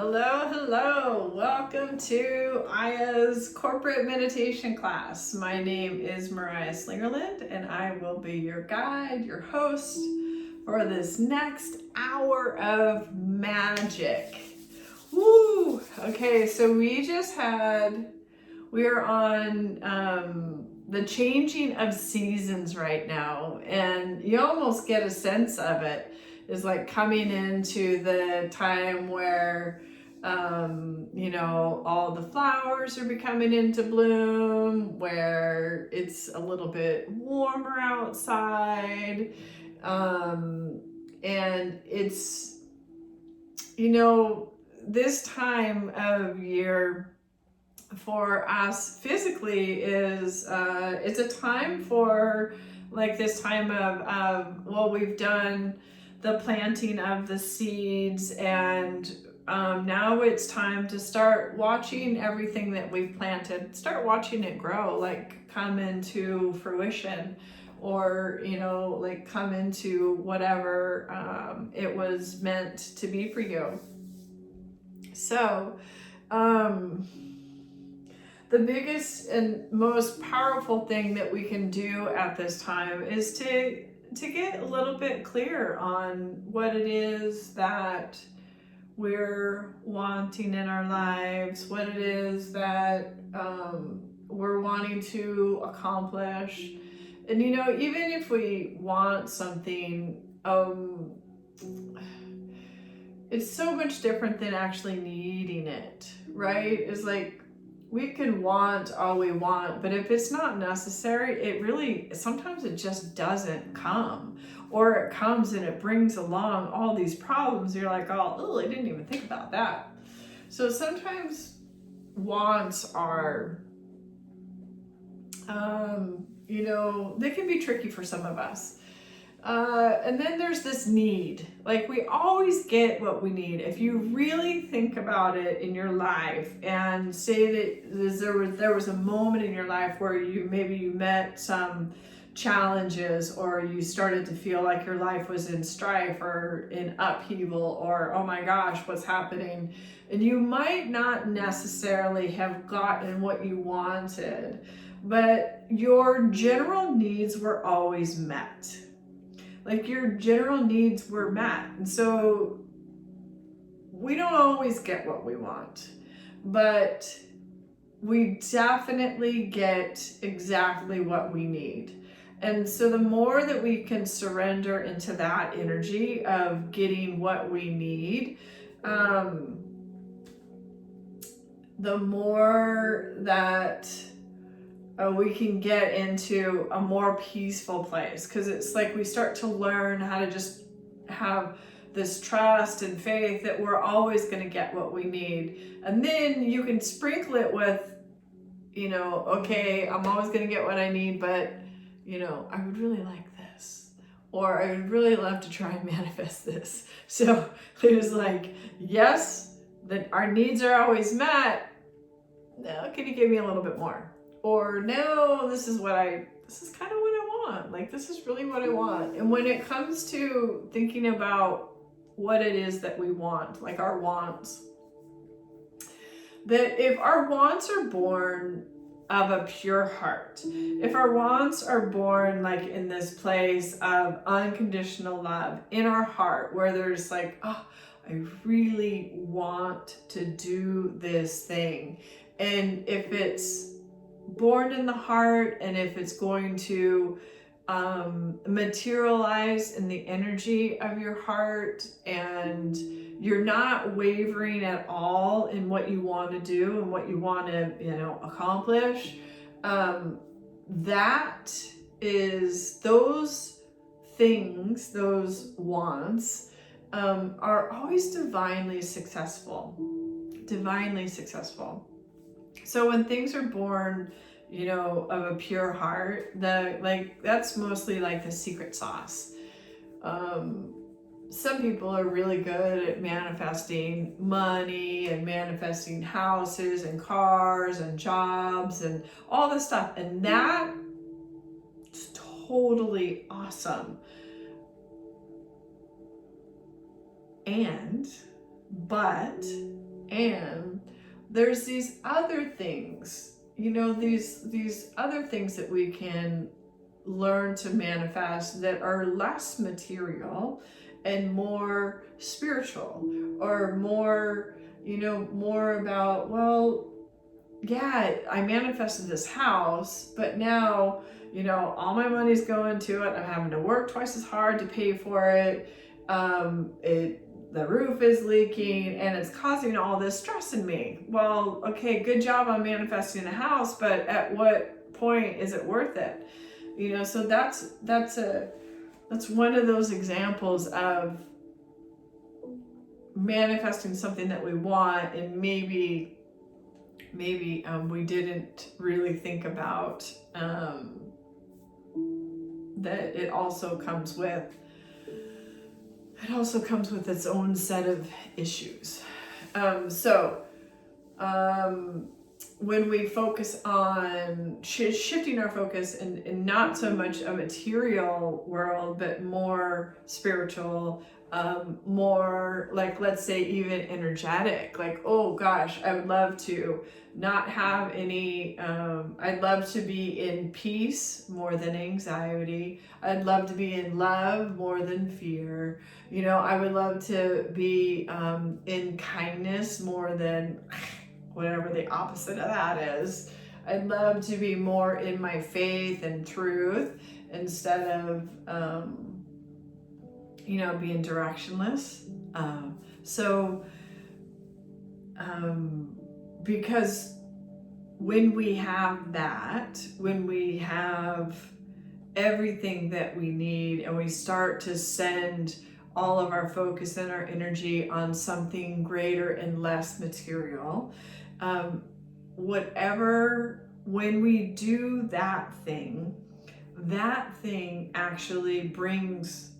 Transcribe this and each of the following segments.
Hello, hello. Welcome to Aya's corporate meditation class. My name is Mariah Slingerland, and I will be your guide, your host for this next hour of magic. Woo! Okay, so we're on the changing of seasons right now, and you almost get a sense of it is like coming into the time where all the flowers are becoming into bloom, where it's a little bit warmer outside, and it's this time of year for us physically is it's a time for like this time of we've done the planting of the seeds, and now it's time to start watching everything that we've planted, start watching it grow, like come into fruition, or like come into whatever it was meant to be for you. So the biggest and most powerful thing that we can do at this time is to get a little bit clear on what it is that we're wanting in our lives, what it is that we're wanting to accomplish. And even if we want something, it's so much different than actually needing it, right? It's like we can want all we want, but if it's not necessary, sometimes it just doesn't come. Or it comes and it brings along all these problems. You're like, oh, I didn't even think about that. So sometimes wants are, they can be tricky for some of us. And then there's this need. Like, we always get what we need. If you really think about it in your life and say that there was a moment in your life where you met some challenges, or you started to feel like your life was in strife or in upheaval, or oh my gosh, what's happening? And you might not necessarily have gotten what you wanted, but your general needs were always met. Like, your general needs were met. And so we don't always get what we want, but we definitely get exactly what we need. And so the more that we can surrender into that energy of getting what we need, the more that we can get into a more peaceful place, because it's like we start to learn how to just have this trust and faith that we're always going to get what we need. And then you can sprinkle it with, okay, I'm always going to get what I need, but I would really like this, or I would really love to try and manifest this. So it was like, yes, that our needs are always met. Now, can you give me a little bit more? Or no, this is kind of what I want. Like, this is really what I want. And when it comes to thinking about what it is that we want, like our wants, that if our wants are born of a pure heart, if our wants are born like in this place of unconditional love in our heart, where there's like, oh, I really want to do this thing. And if it's born in the heart, and if it's going to materialize in the energy of your heart, and you're not wavering at all in what you want to do and what you want to accomplish, that is, those things, those wants are always divinely successful. So when things are born, of a pure heart, that's mostly like the secret sauce. Some people are really good at manifesting money and manifesting houses and cars and jobs and all this stuff. And that's totally awesome. But And there's these other things, these other things that we can learn to manifest that are less material and more spiritual, or more, more about, well, yeah, I manifested this house, but now, all my money's going to it. I'm having to work twice as hard to pay for it. The roof is leaking and it's causing all this stress in me. Well, okay, good job on manifesting a house, but at what point is it worth it? So that's one of those examples of manifesting something that we want, and maybe we didn't really think about that it also comes with its own set of issues. When we focus on shifting our focus and not so much a material world, but more spiritual, more like, let's say, even energetic, like, oh gosh, I would love to not have any, I'd love to be in peace more than anxiety. I'd love to be in love more than fear. I would love to be in kindness more than whatever the opposite of that is. I'd love to be more in my faith and truth instead of, being directionless. Because when we have that, when we have everything that we need, and we start to send all of our focus and our energy on something greater and less material, when we do that thing actually brings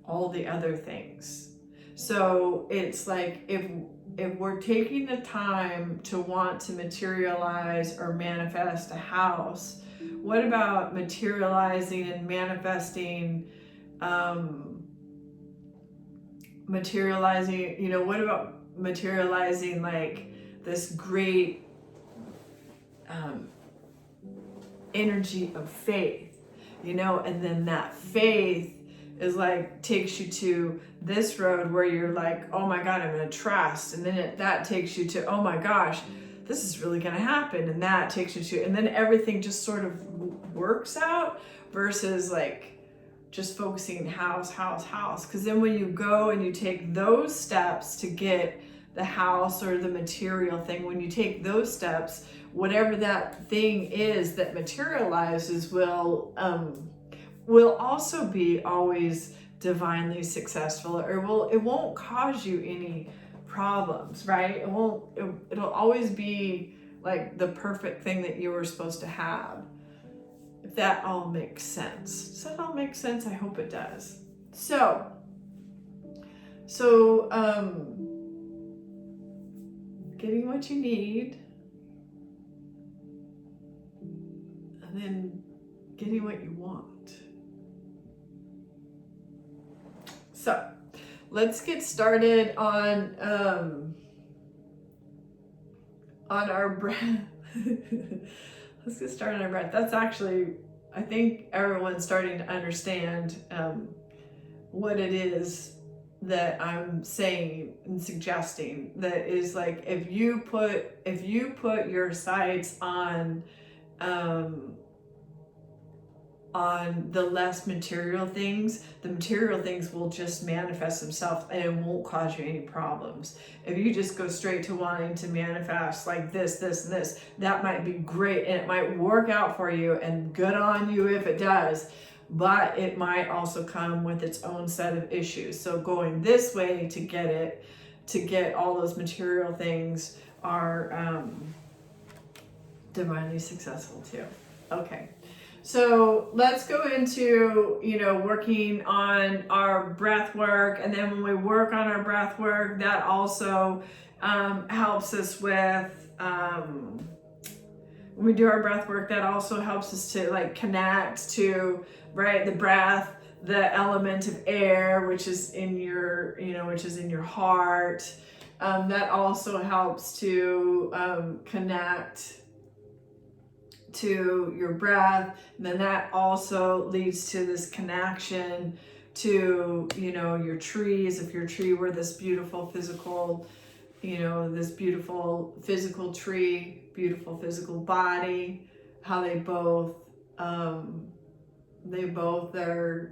all the other things. So it's like, if we're taking the time to want to materialize or manifest a house, what about materializing and manifesting, what about materializing like this great energy of faith, and then that faith is like, takes you to this road where you're like, oh my God, I'm going to trust. And then that takes you to, oh my gosh, this is really going to happen. And that takes you to, and then everything just sort of works out, versus like just focusing house. Because then when you go and you take those steps to get the house or the material thing, when you take those steps, whatever that thing is that materializes will also be always divinely successful, or it won't cause you any problems, right? It'll always be like the perfect thing that you were supposed to have. If that all makes sense. Does that all make sense? I hope it does. So getting what you need, and then getting what you want. So let's get started on our breath. Let's get started on our breath. That's actually, I think everyone's starting to understand what it is that I'm saying and suggesting. That is like, if you put your sights on the less material things, the material things will just manifest themselves and it won't cause you any problems. If you just go straight to wanting to manifest like this, and this, that might be great and it might work out for you, and good on you if it does, but it might also come with its own set of issues. So going this way to get all those material things are divinely successful too. Okay. So let's go into, working on our breath work. And then when we work on our breath work, that also helps us with, when we do our breath work, that also helps us to like connect to, right, the breath, the element of air, which is in your, which is in your heart. That also helps to connect to your breath. And then that also leads to this connection to, you know, your trees. If your tree were this beautiful physical, you know, this beautiful physical tree, beautiful physical body, how they both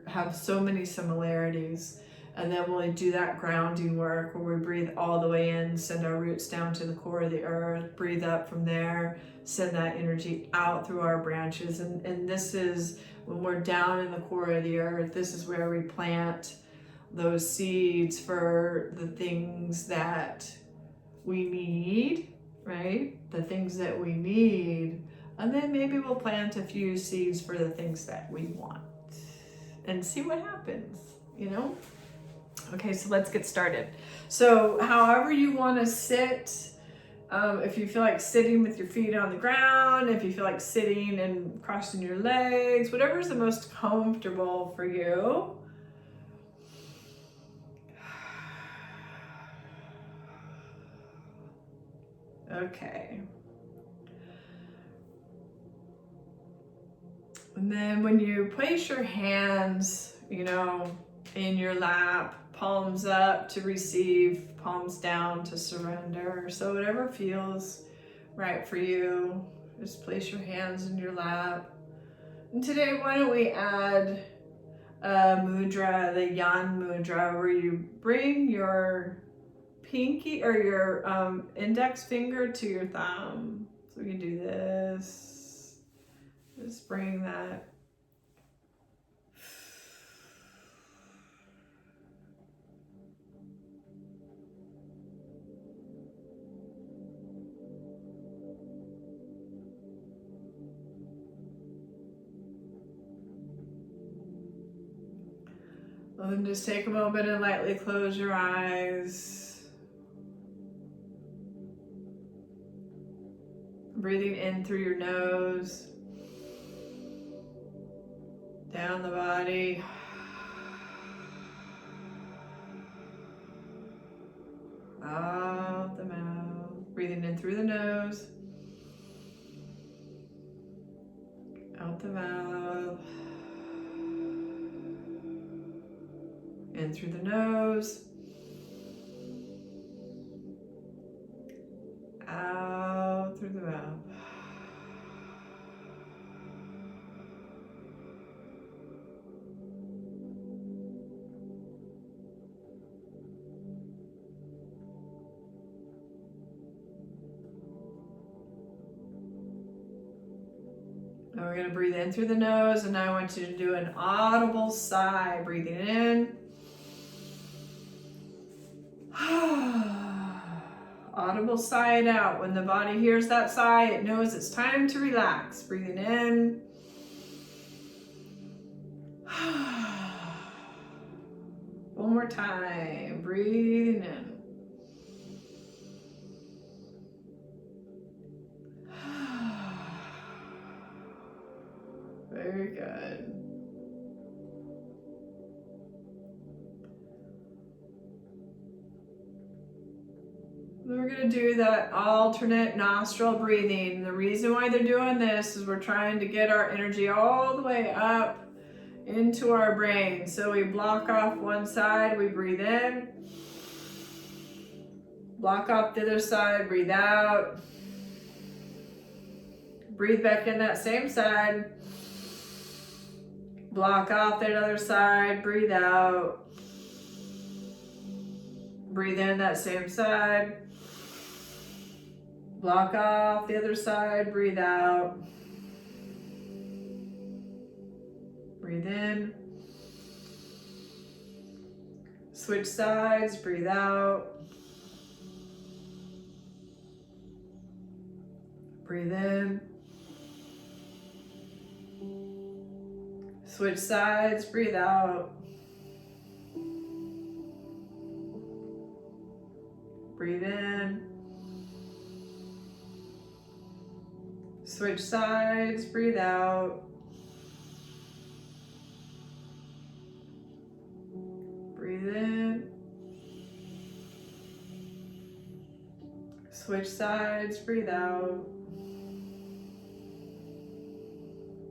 have so many similarities. And then when we do that grounding work where we breathe all the way in, send our roots down to the core of the earth, breathe up from there, send that energy out through our branches. And this is when we're down in the core of the earth, this is where we plant those seeds for the things that we need, right? The things that we need. And then maybe we'll plant a few seeds for the things that we want and see what happens, you know? Okay, so let's get started. So however you want to sit, if you feel like sitting with your feet on the ground, if you feel like sitting and crossing your legs, whatever is the most comfortable for you. Okay. And then when you place your hands, you know, in your lap, palms up to receive, palms down to surrender. So whatever feels right for you, just place your hands in your lap. And today, why don't we add a mudra, the Yan mudra, where you bring your pinky or your index finger to your thumb. So we can do this. Just bring that. And then just take a moment and lightly close your eyes. Breathing in through your nose, down the body. Out the mouth. Breathing in through the nose, out the mouth. In through the nose, out through the mouth. Now we're going to breathe in through the nose, and I want you to do an audible sigh. Breathing in. Audible sigh it out. When the body hears that sigh, it knows it's time to relax. Breathing in. One more time. Breathing in. Very good. Then we're going to do that alternate nostril breathing. The reason why they're doing this is we're trying to get our energy all the way up into our brain. So we block off one side, we breathe in. Block off the other side, breathe out. Breathe back in that same side. Block off that other side, breathe out. Breathe in that same side. Block off the other side, breathe out. Breathe in. Switch sides, breathe out. Breathe in. Switch sides, breathe out. Breathe in. Switch sides, breathe out. Breathe in. Switch sides, breathe out.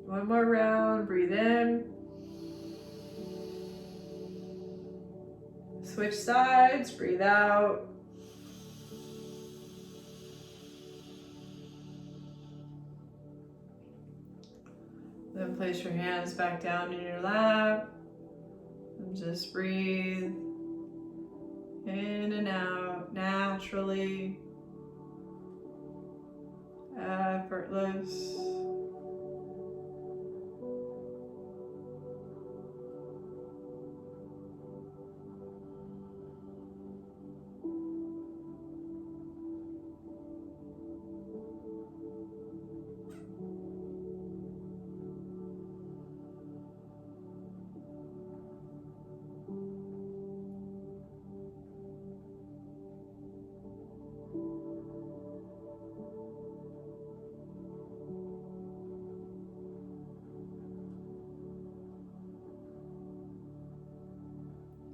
One more round, breathe in. Switch sides, breathe out. Then place your hands back down in your lap. And just breathe in and out naturally, effortless.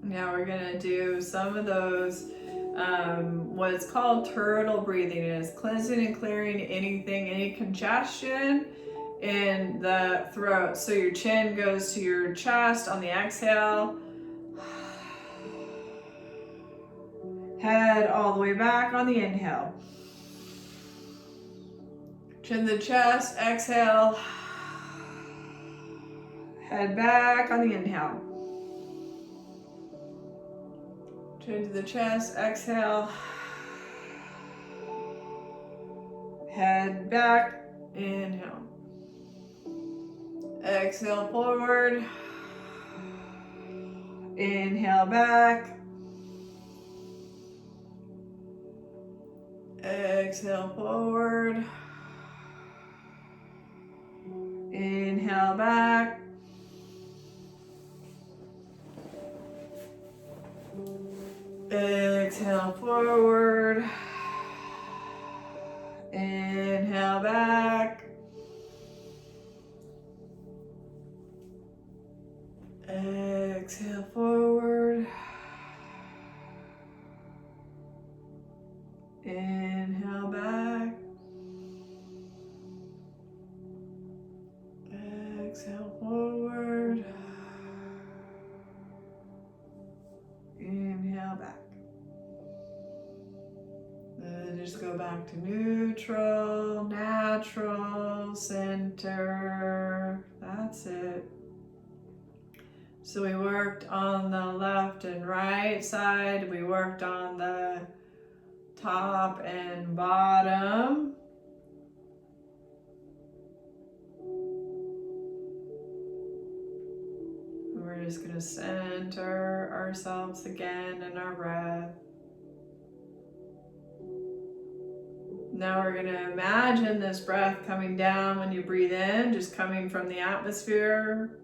Now we're gonna do some of those, what's called turtle breathing. It is cleansing and clearing anything, any congestion in the throat. So your chin goes to your chest on the exhale. Head all the way back on the inhale. Chin to the chest, exhale. Head back on the inhale. Chin to the chest, exhale. Head back, inhale. Exhale forward. Inhale back. Exhale forward. Inhale back. Exhale forward. Inhale back. Exhale forward. Inhale back. Exhale forward. Inhale back. Then just go back to neutral, natural, center. That's it. So we worked on the left and right side. We worked on the top and bottom. We're just going to center ourselves again in our breath. Now we're going to imagine this breath coming down when you breathe in, just coming from the atmosphere,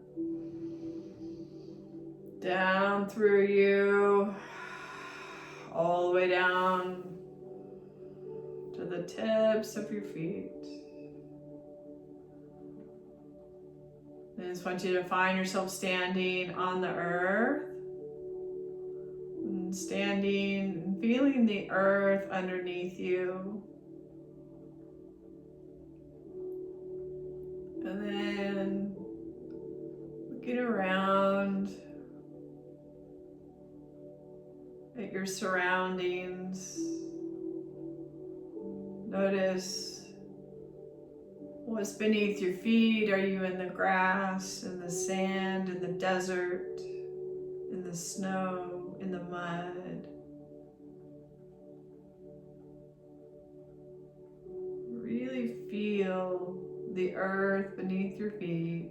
down through you, all the way down to the tips of your feet. I just want you to find yourself standing on the earth, and standing and feeling the earth underneath you. And then looking around at your surroundings. Notice what's beneath your feet. Are you in the grass, in the sand, in the desert, in the snow, in the mud? Really feel the earth beneath your feet.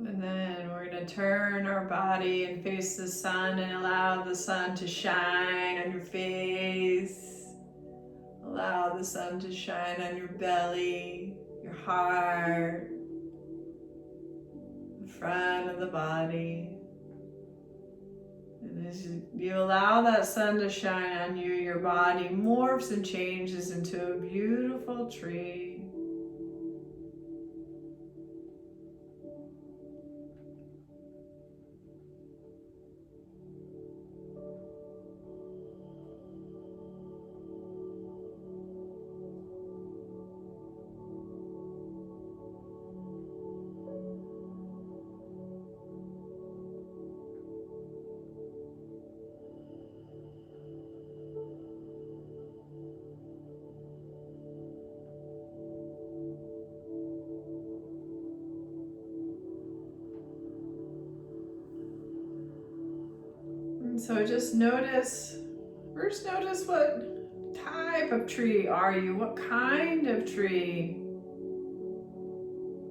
And then we're going to turn our body and face the sun and allow the sun to shine on your face. Allow the sun to shine on your belly, your heart, the front of the body. And as you allow that sun to shine on you, your body morphs and changes into a beautiful tree. And so just notice, first notice what type of tree are you? What kind of tree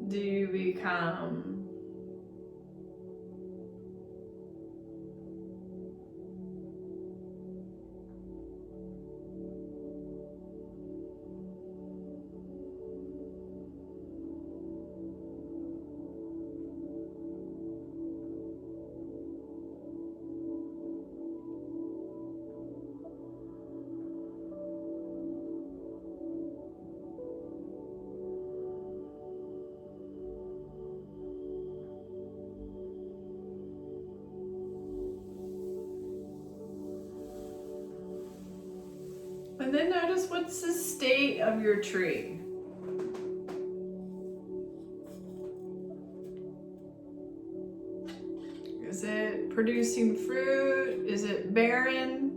do you become? And then notice what's the state of your tree. Is it producing fruit? Is it barren?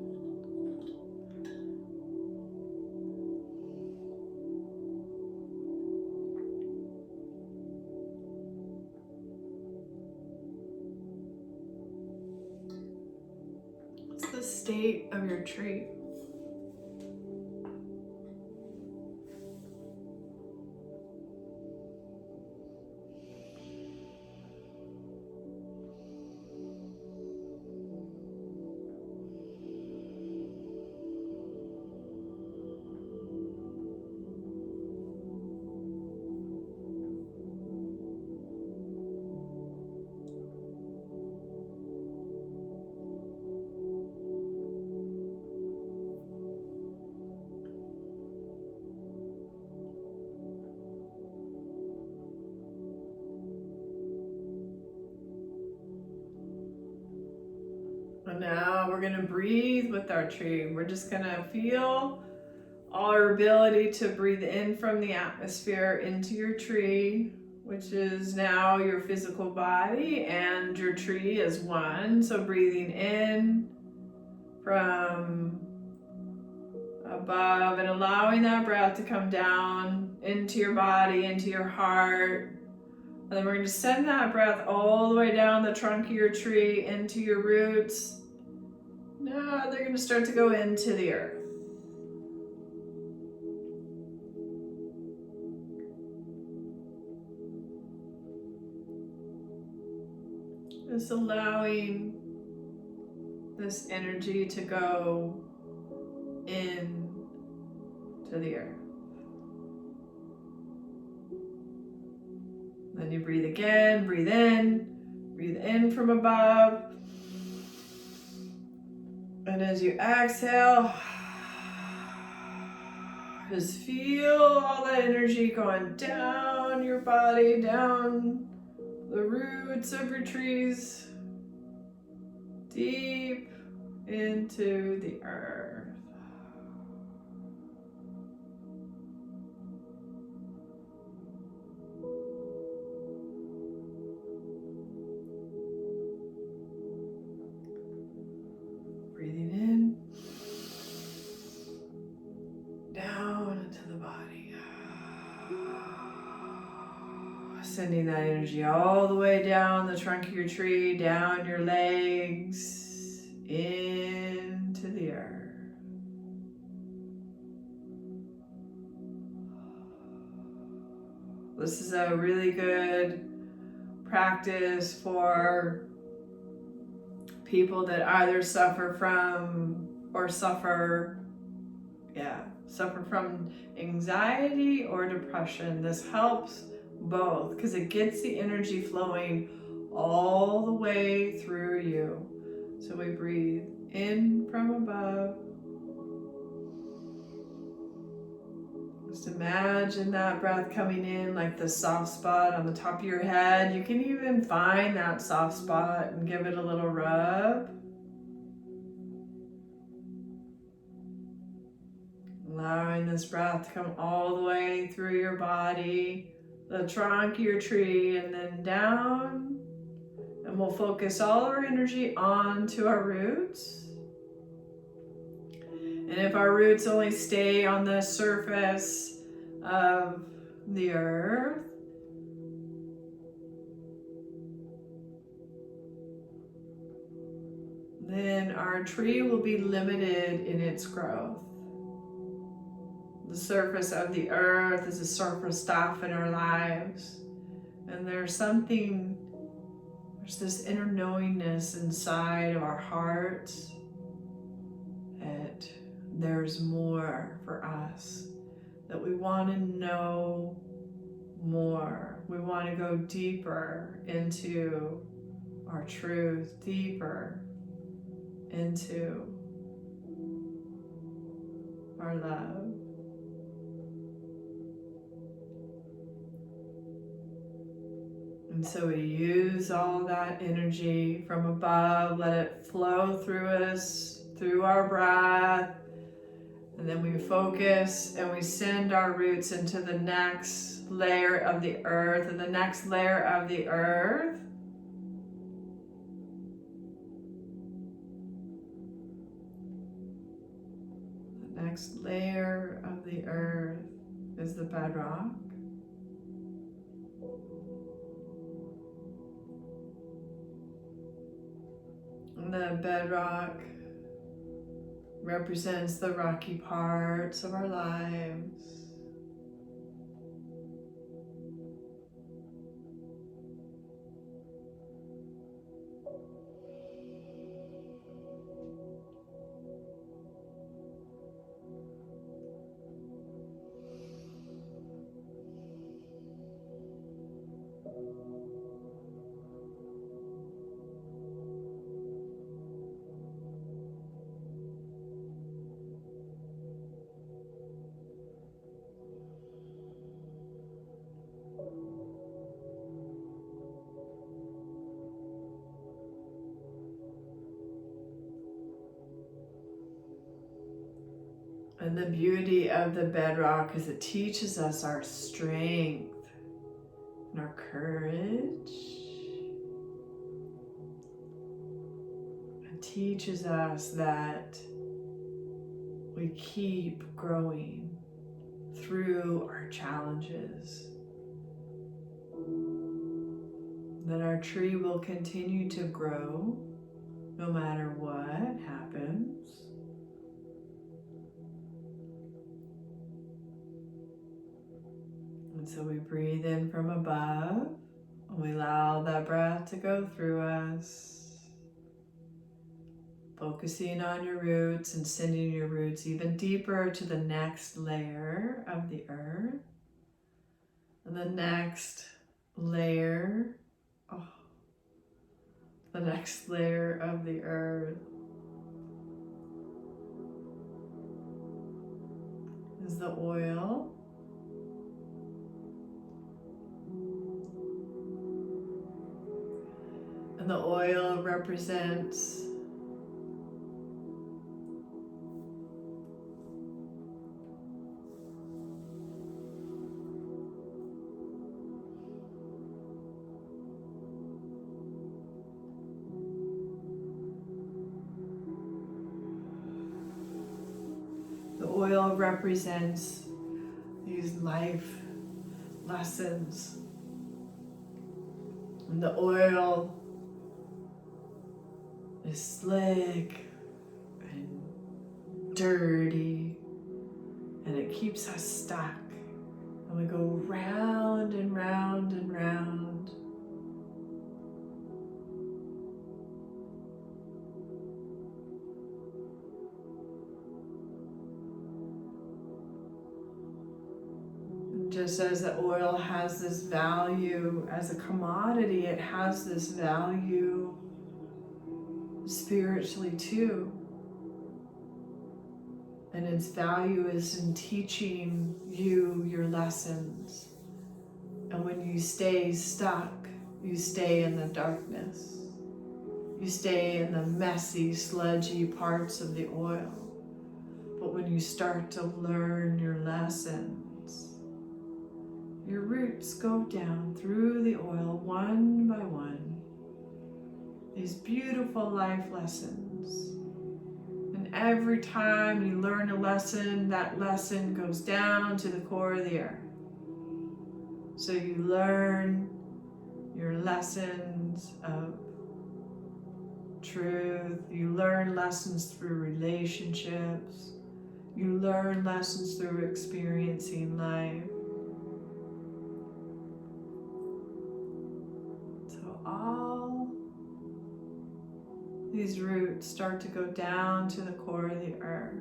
What's the state of your tree? And now we're going to breathe with our tree. We're just going to feel our ability to breathe in from the atmosphere into your tree, which is now your physical body and your tree is one. So breathing in from above and allowing that breath to come down into your body, into your heart. And then we're going to send that breath all the way down the trunk of your tree into your roots. Now they're going to start to go into the earth. Just allowing this energy to go in to the earth. Then you breathe again, breathe in from above. And as you exhale, just feel all that energy going down your body, down the roots of your trees, deep into the earth. Breathing in, down into the body. Sending that energy all the way down the trunk of your tree, down your legs, into the earth. This is a really good practice for people that either suffer from anxiety or depression. This helps both because it gets the energy flowing all the way through you. So we breathe in from above. Just imagine that breath coming in like the soft spot on the top of your head. You can even find that soft spot and give it a little rub. Allowing this breath to come all the way through your body, the trunk of your tree, and then down. And we'll focus all our energy onto our roots. And if our roots only stay on the surface of the earth, then our tree will be limited in its growth. The surface of the earth is a surface stuff in our lives. And there's this inner knowingness inside of our hearts that there's more for us, that we want to know more. We want to go deeper into our truth, deeper into our love. And so we use all that energy from above, let it flow through us, through our breath, and then we focus and we send our roots into the next layer of the earth, and the next layer of the earth. The next layer of the earth is the bedrock. And the bedrock represents the rocky parts of our lives. And the beauty of the bedrock is it teaches us our strength and our courage. It teaches us that we keep growing through our challenges, that our tree will continue to grow no matter what happens. And so we breathe in from above, and we allow that breath to go through us, focusing on your roots and sending your roots even deeper to the next layer of the earth. And the next layer, the next layer of the earth is the oil. And the oil represents these life lessons. And the oil is slick and dirty, and it keeps us stuck. And we go round and round and round. just as the oil has this value as a commodity, it has this value spiritually too. And its value is in teaching you your lessons. And when you stay stuck, you stay in the darkness. You stay in the messy, sludgy parts of the oil. But when you start to learn your lessons, your roots go down through the oil one by one. These beautiful life lessons. And every time you learn a lesson, that lesson goes down to the core of the earth. So you learn your lessons of truth. You learn lessons through relationships. You learn lessons through experiencing life. So all these roots start to go down to the core of the earth.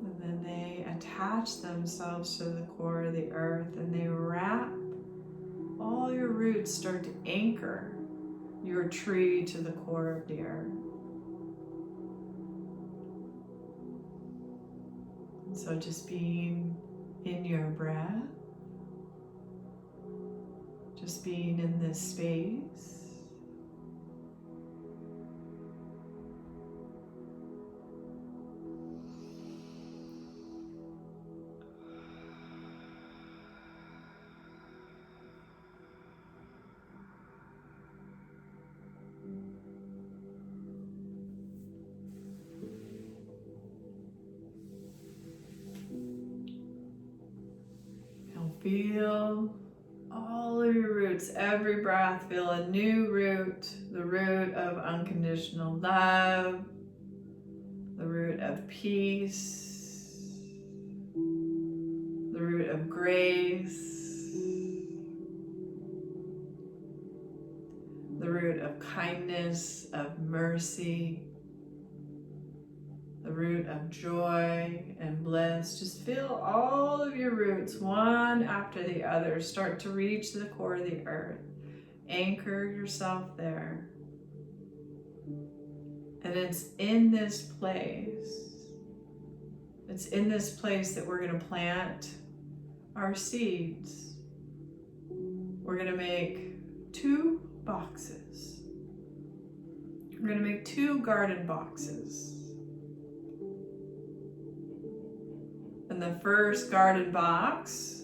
And then they attach themselves to the core of the earth and they wrap. All your roots start to anchor your tree to the core of the earth. And so just being in your breath, just being in this space. Feel all of your roots, every breath, feel a new root, the root of unconditional love, the root of peace, the root of grace, the root of kindness, of mercy, the root of joy and bliss. Just feel all of your roots, one after the other, start to reach the core of the earth. Anchor yourself there. And it's in this place, that we're going to plant our seeds. We're going to make 2 boxes. We're going to make 2 garden boxes. And the first garden box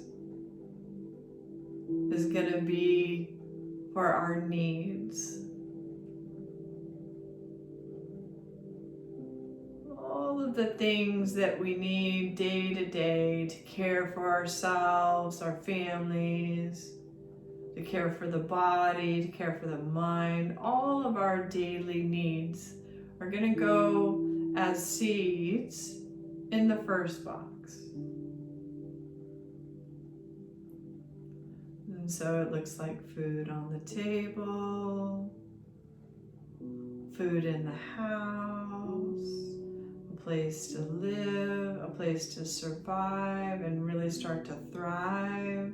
is going to be for our needs. All of the things that we need day to day to care for ourselves, our families, to care for the body, to care for the mind. All of our daily needs are going to go as seeds in the first box. And so it looks like food on the table, food in the house, a place to live, a place to survive and really start to thrive.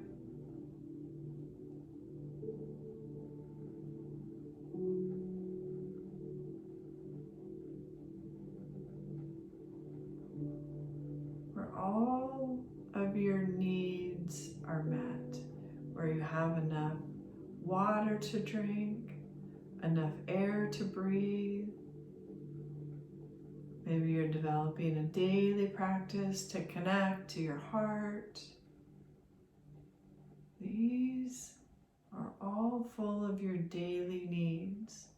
Where all of your needs are met, where you have enough water to drink, enough air to breathe. Maybe you're developing a daily practice to connect to your heart. These are all full of your daily needs.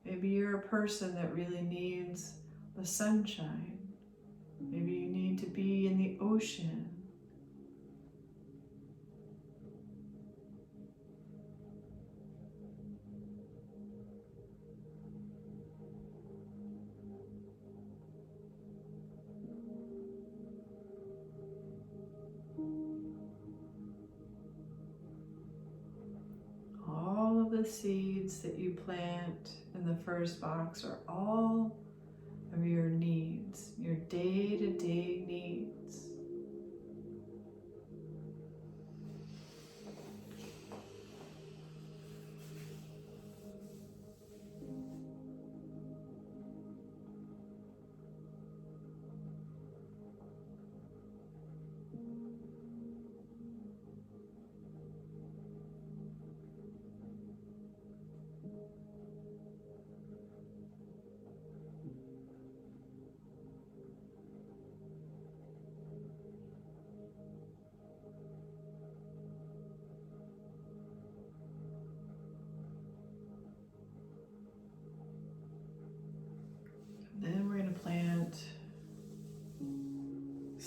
Maybe you're a person that really needs the sunshine. Maybe you need to be in the ocean. All of the seeds that you plant in the first box are all of your needs, your day-to-day needs.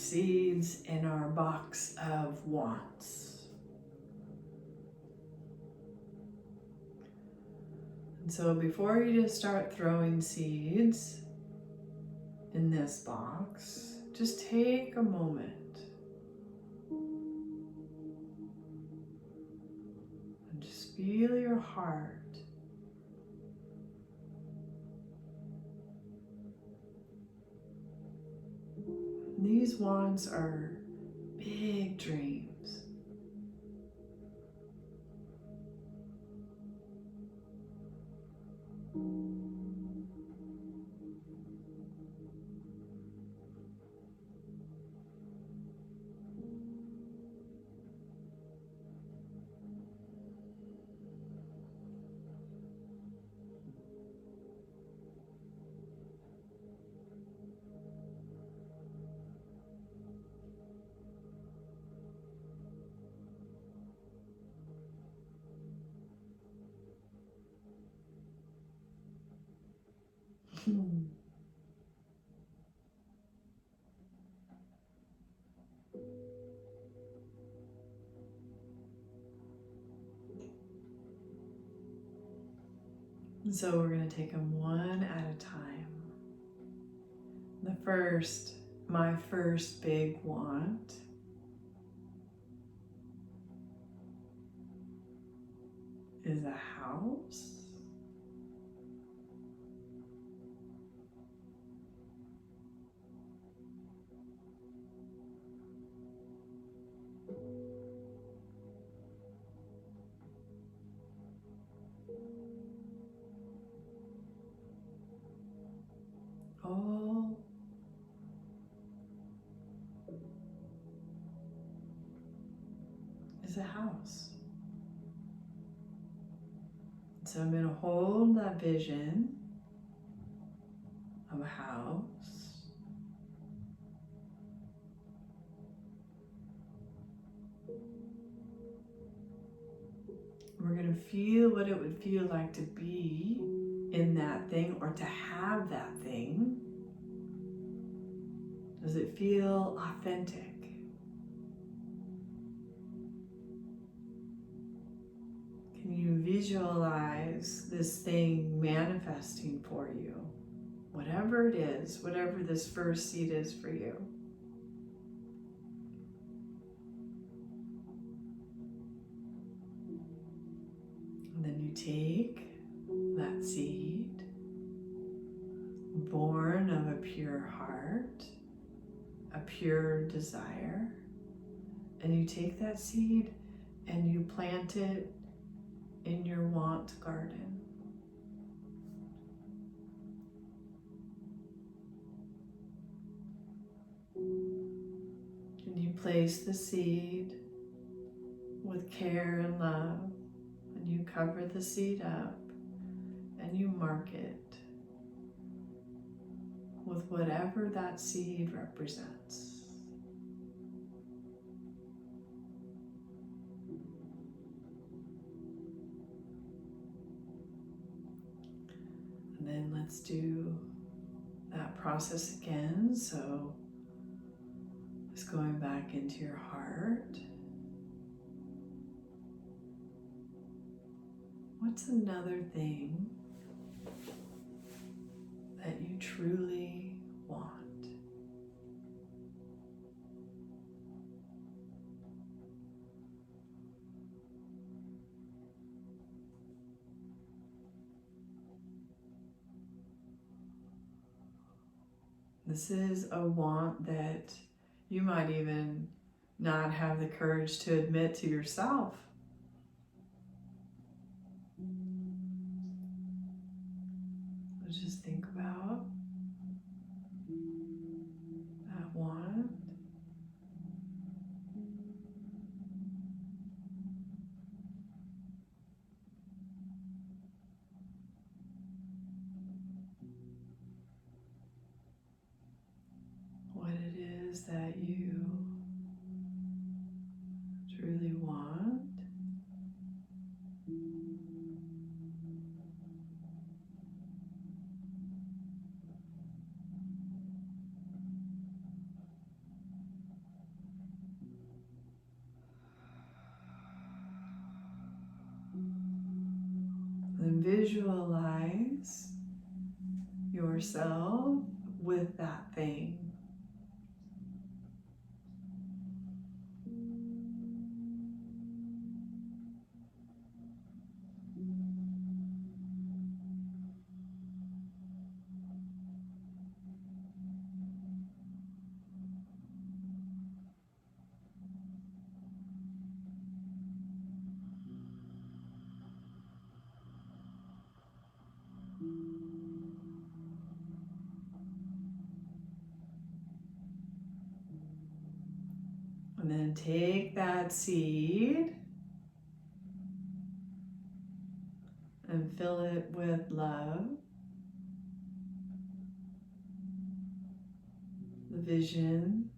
seeds in our box of wants. And so before you just start throwing seeds in this box, just take a moment and just feel your heart. These wants are big dreams. And so we're going to take them one at a time. My first big want is a house. All is a house. So I'm going to hold that vision of a house. We're going to feel what it would feel like to be in that thing or to have that thing. Does it feel authentic? Can you visualize this thing manifesting for you? Whatever it is, whatever this first seed is for you. And then you take that seed, born of a pure heart, a pure desire, and you take that seed and you plant it in your want garden. And you place the seed with care and love, and you cover the seed up and you mark it with whatever that seed represents. And then let's do that process again. So just going back into your heart. What's another thing that you truly want? This is a want that you might even not have the courage to admit to yourself. Let's just think about that want. What it is that you truly want. then visualize yourself with that thing. And then take that seed and fill it with love, the vision,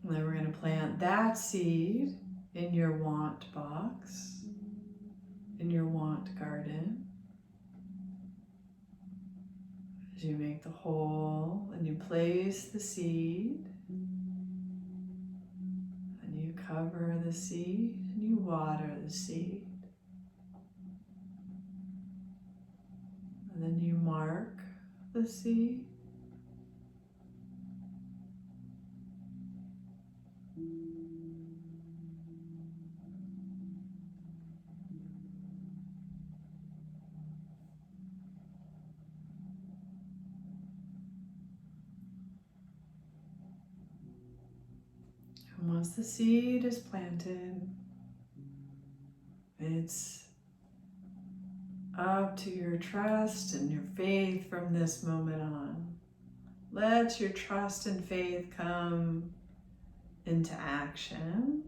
and then we're going to plant that seed in your want box, in your want garden. As you make the hole and you place the seed, and you cover the seed and you water the seed. And then you mark the seed. And once the seed is planted, it's up to your trust and your faith from this moment on. Let your trust and faith come into action.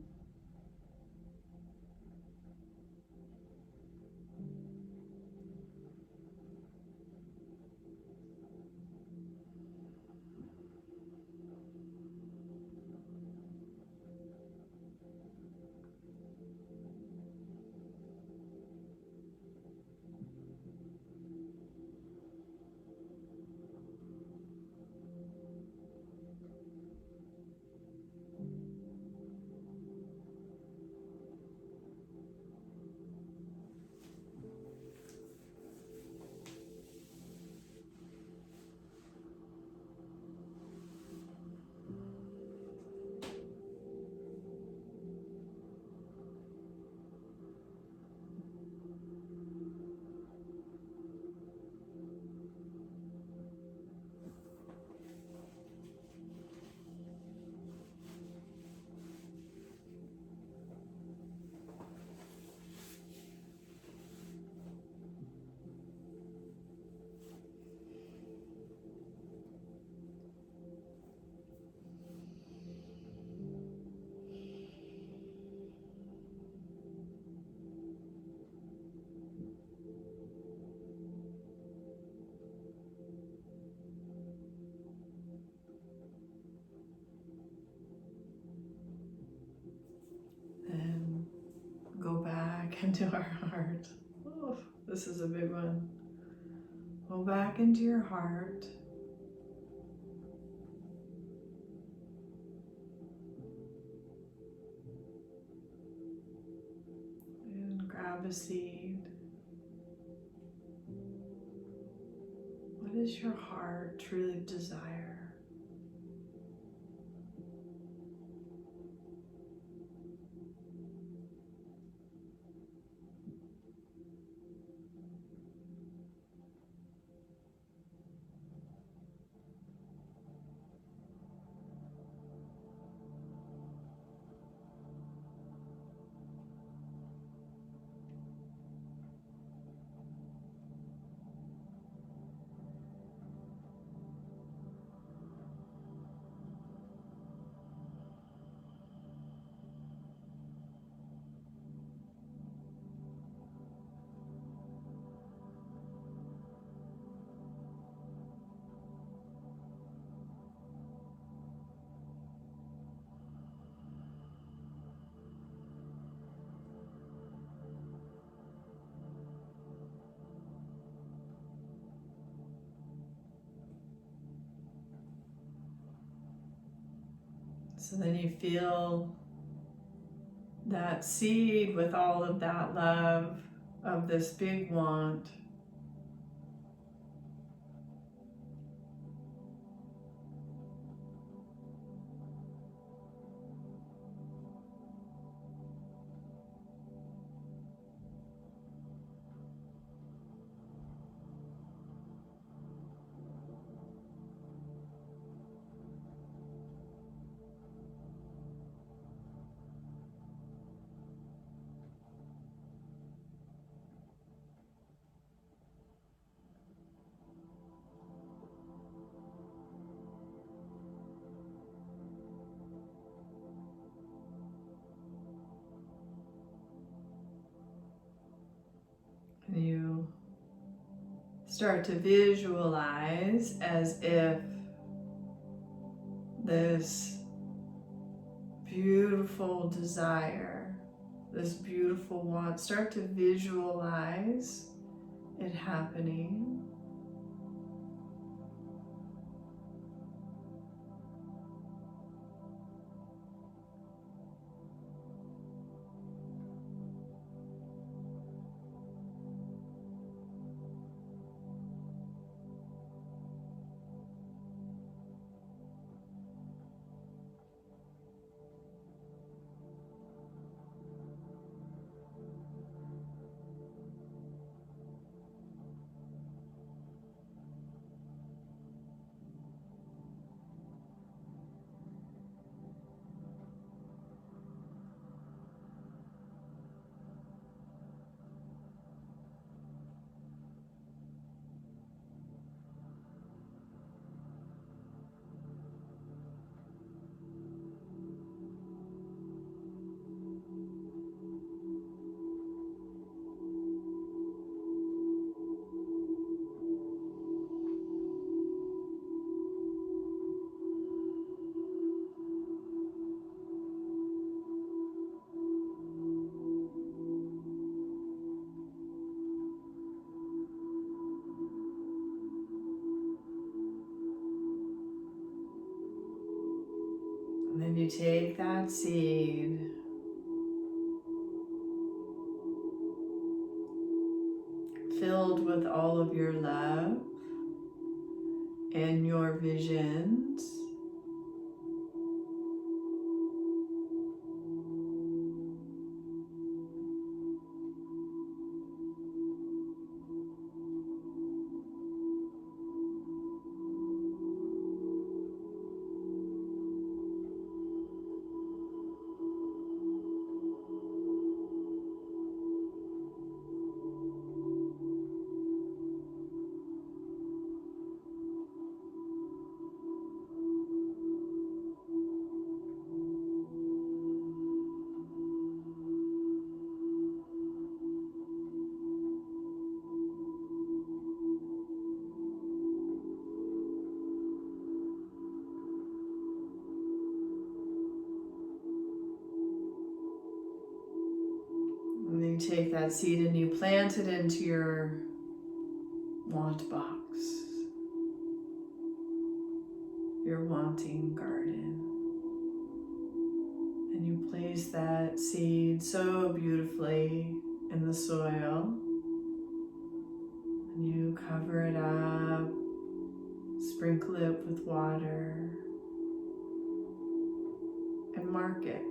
And go back into our heart. Oh, this is a big one. Go back into your heart. And grab a seed. What does your heart truly desire? So then you feel that seed with all of that love of this big want. And you start to visualize as if this beautiful desire, this beautiful want, start to visualize it happening. And then you take that seed filled with all of your love and your visions, and then you take that seed and you plant it into your want box, your wanting garden. And you place that seed so beautifully in the soil. And you cover it up, sprinkle it with water, and mark it.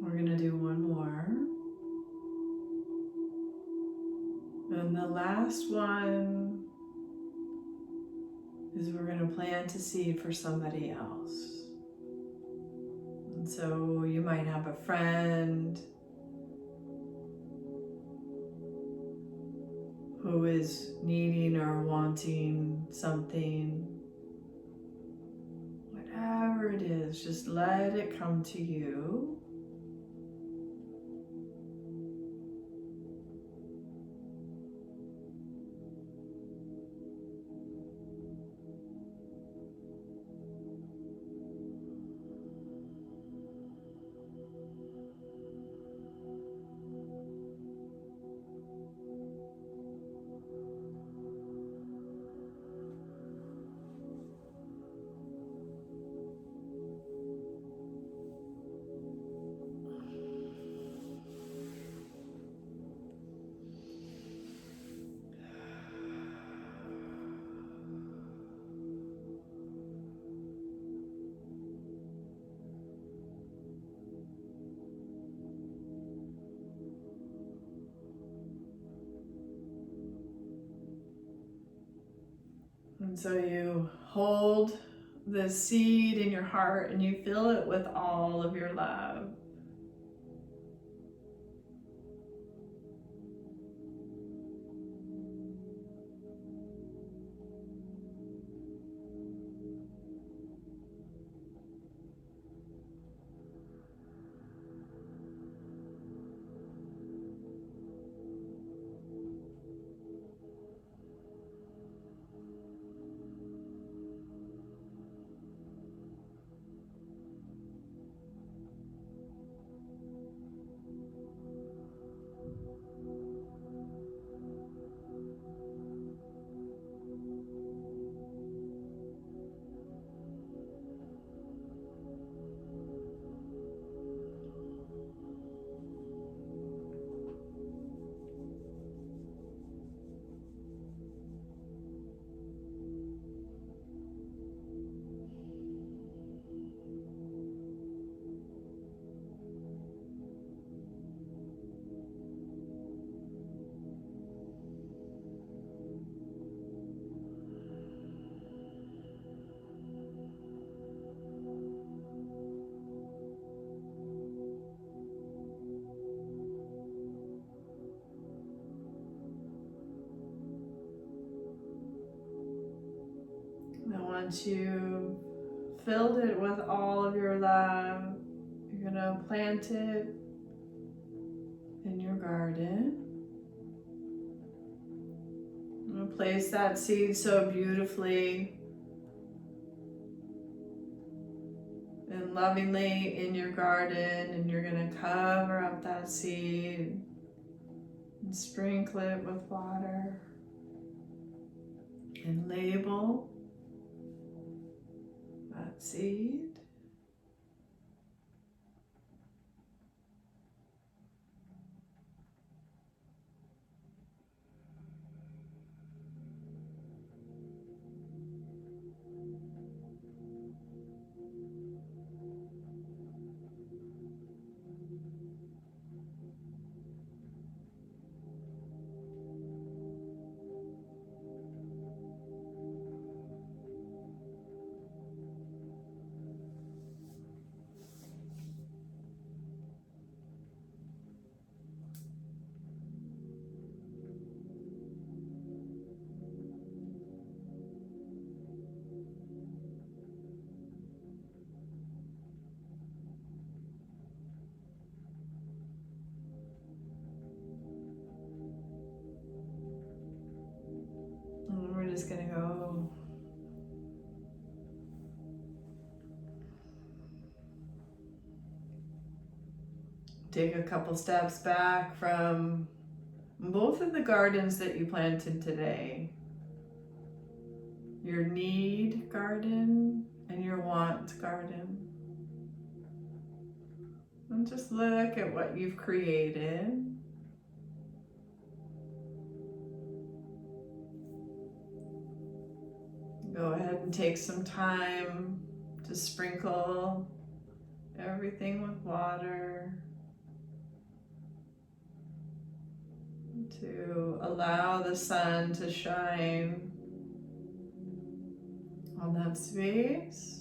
We're going to do one more. And the last one is we're going to plant a seed for somebody else. And so you might have a friend who is needing or wanting something. Whatever it is, just let it come to you. And so you hold the seed in your heart and you fill it with all of your love. And once you've filled it with all of your love, you're gonna plant it in your garden. I'm gonna place that seed so beautifully and lovingly in your garden, and you're gonna cover up that seed and sprinkle it with water and label that seed. And we're just gonna go take a couple steps back from both of the gardens that you planted today. Your need garden and your want garden. And just look at what you've created. Go ahead and take some time to sprinkle everything with water, to allow the sun to shine on that space.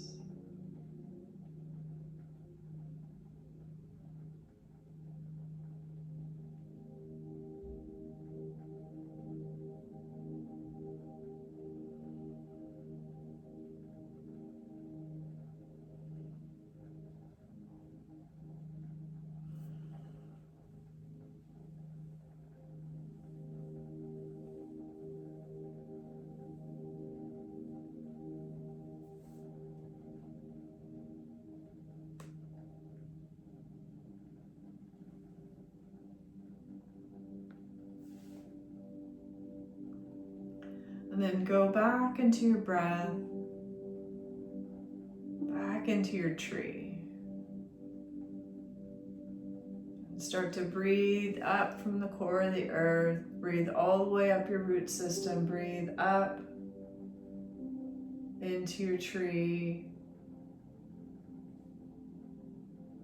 And then go back into your breath, back into your tree. And start to breathe up from the core of the earth. Breathe all the way up your root system. Breathe up into your tree.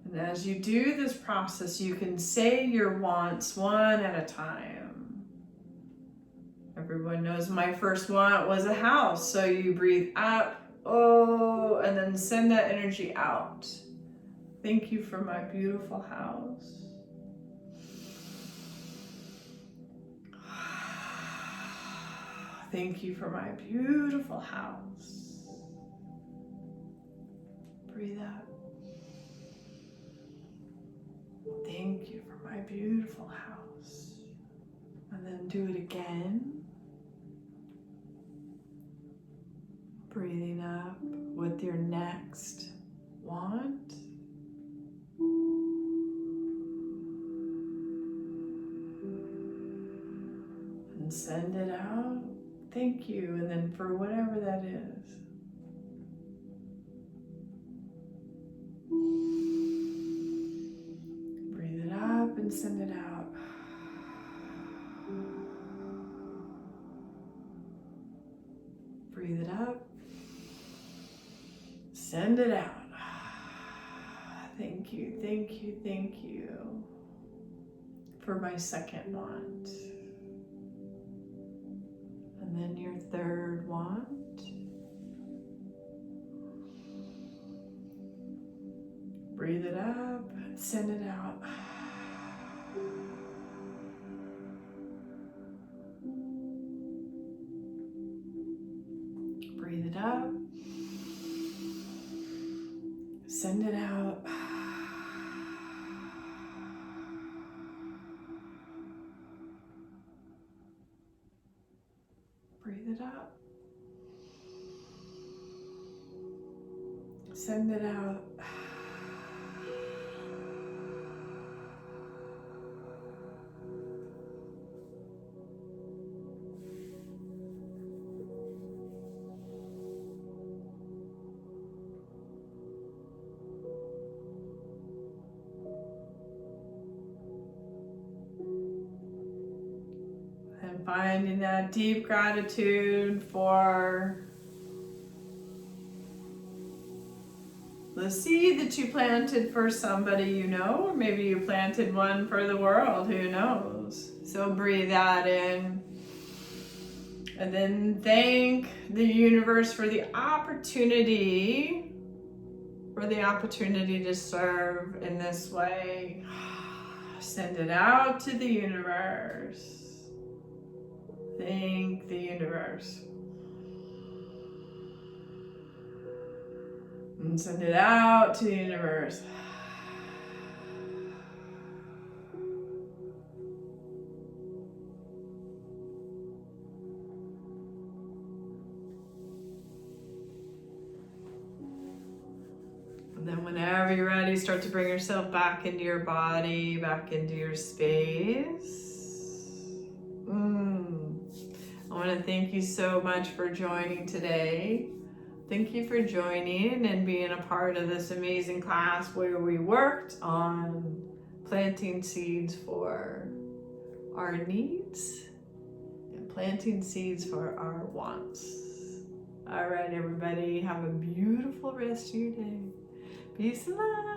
And as you do this process, you can say your wants one at a time. Everyone knows my first want was a house. So you breathe up, oh, and then send that energy out. Thank you for my beautiful house. Thank you for my beautiful house. Breathe out. Thank you for my beautiful house. And then do it again. Breathing up with your next want. And send it out. Thank you. And then for whatever that is. Breathe it up and send it out. Breathe it up. Send it out. Thank you, thank you, thank you for my second want. And then your third want. Breathe it up, send it out. Breathe it up, send it out. Breathe it up. Send it out. And finding that deep gratitude for the seed that you planted for somebody you know, or maybe you planted one for the world, who knows? So breathe that in. And then thank the universe for the opportunity to serve in this way. Send it out to the universe. Thank the universe. And send it out to the universe. And then whenever you're ready, start to bring yourself back into your body, back into your space. I want to thank you so much for joining today. Thank you for joining and being a part of this amazing class where we worked on planting seeds for our needs and planting seeds for our wants. All right, everybody, have a beautiful rest of your day. Peace and love.